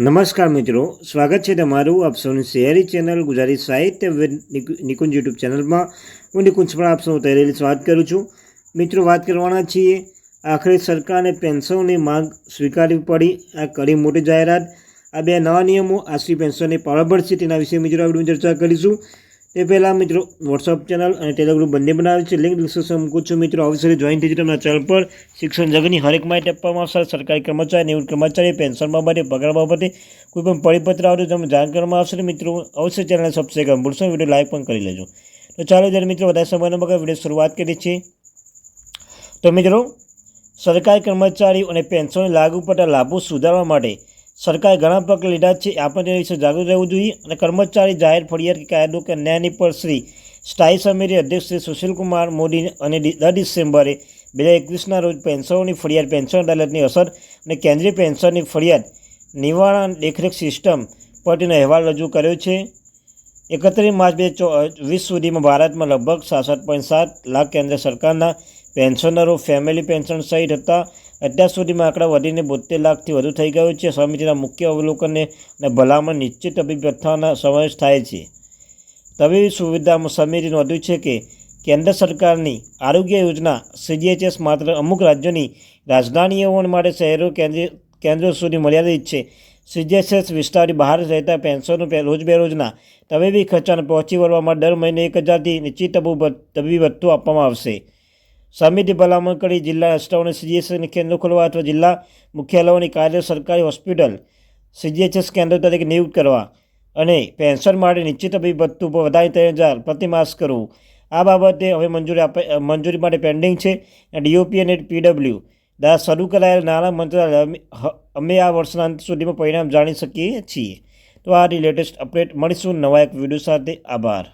નમસ્કાર મિત્રો, સ્વાગત છે તમારું આપ સૌની શહેરી ચેનલ ગુજરાતી સાહિત્ય વિદ નિકુંજ યુટ્યુબ ચેનલમાં. હું નિકુંજ પણ આપ સૌ તૈયારી સ્વાગત કરું છું. મિત્રો, વાત કરવાના છીએ આખરે સરકારને પેન્શનની માંગ સ્વીકારવી પડી. આ કડી મોટી જાહેરાત. આ બે નવા નિયમો આશરી પેન્શનને પાળો પડશે તેના વિશે મિત્રો આપણે ચર્ચા કરીશું. તે પહેલાં મિત્રો વોટ્સઅપ ચેનલ અને ટેલિગ્રામ બંને બનાવે છે, લિંક ડિસ્ક્રિપ્શનમાં મૂકું છું. મિત્રો અવશ્ય જોઈન થઈ જજો. ચેનલ પર શિક્ષણ જગતની હરેક માહિતી આપવામાં આવશે. સરકારી કર્મચારી, નિવૃત્ત કર્મચારી, પેન્શન બાબતે, પગાર બાબતે કોઈ પણ પરિપત્ર આવે તો તમને જાણ કરવામાં આવશે. મિત્રો અવશ્ય ચેનલને સબસ્ક્રાઈબ કરવા ભૂલશો, વિડીયો લાઈક પણ કરી લેજો. તો ચાલો જ્યારે મિત્રો વધારે સમય ન બગાડ વિડીયો શરૂઆત કરીએ છીએ. તો મિત્રો, સરકારી કર્મચારીઓ અને પેન્શનને લાગુ પડતા લાભો સુધારવા માટે સરકારે ઘણા પગલાં લીધા છે. આપણે તેના વિશે જાગૃત રહેવું જોઈએ. અને કર્મચારી જાહેર ફરિયાદ કે કાયદો કે ન્યાયની પર શ્રી સ્થાયી સમિતિ અધ્યક્ષ શ્રી સુશીલકુમાર મોદી અને 10 ડિસેમ્બરે 2021ના રોજ પેન્શનોની ફરિયાદ, પેન્શન અદાલતની અસર અને કેન્દ્રીય પેન્શનની ફરિયાદ નિવારણ દેખરેખ સિસ્ટમ પર તેનો અહેવાલ રજૂ કર્યો છે. 31 માર્ચ 2020 સુધીમાં ભારતમાં લગભગ 66.7 લાખ કેન્દ્ર સરકારના પેન્શનરો ફેમિલી પેન્શન સહિત હતા. અત્યાર સુધીમાં આંકડા વધીને 72 લાખથી વધુ થઈ ગયો છે. સમિતિના મુખ્ય અવલોકનને અને ભલામણ નિશ્ચિત તબીબી ભથ્થાનો સમાવેશ થાય છે. તબીબી સુવિધામાં સમિતિ નોંધ્યું છે કે કેન્દ્ર સરકારની આરોગ્ય યોજના CGHS માત્ર અમુક રાજ્યોની રાજધાનીઓ માટે શહેરો કેન્દ્રો સુધી મર્યાદિત છે. CGHS વિસ્તારની બહાર રહેતા પેન્શનો રોજબેરોજના તબીબી ખર્ચાને પહોંચી વળવા માટે દર મહિને 1000થી નિશ્ચિત તબીબી ભથ્થું આપવામાં આવશે. સમિતિ ભલામણ કરી જિલ્લા અસ્ટાઓને CGHS કેન્દ્રો ખોલવા અથવા જિલ્લા મુખ્યાલયોની કાર્ય સરકારી હોસ્પિટલ CGHS કેન્દ્રો તરીકે નિયુક્ત કરવા અને પેન્શન માટે નિશ્ચિત તબીબી ભથ્થું પર વધારે 3000 પ્રતિમાસ કરવું. આ બાબતે હવે મંજૂરી માટે પેન્ડિંગ છે. DOP અને PW દ્વારા શરૂ કરાયેલ નાણાં મંત્રાલય અમે આ વર્ષના અંત સુધીમાં પરિણામ જાણી શકીએ છીએ. તો આ લેટેસ્ટ અપડેટ મળીશું નવા એક વિડીયો સાથે. આભાર.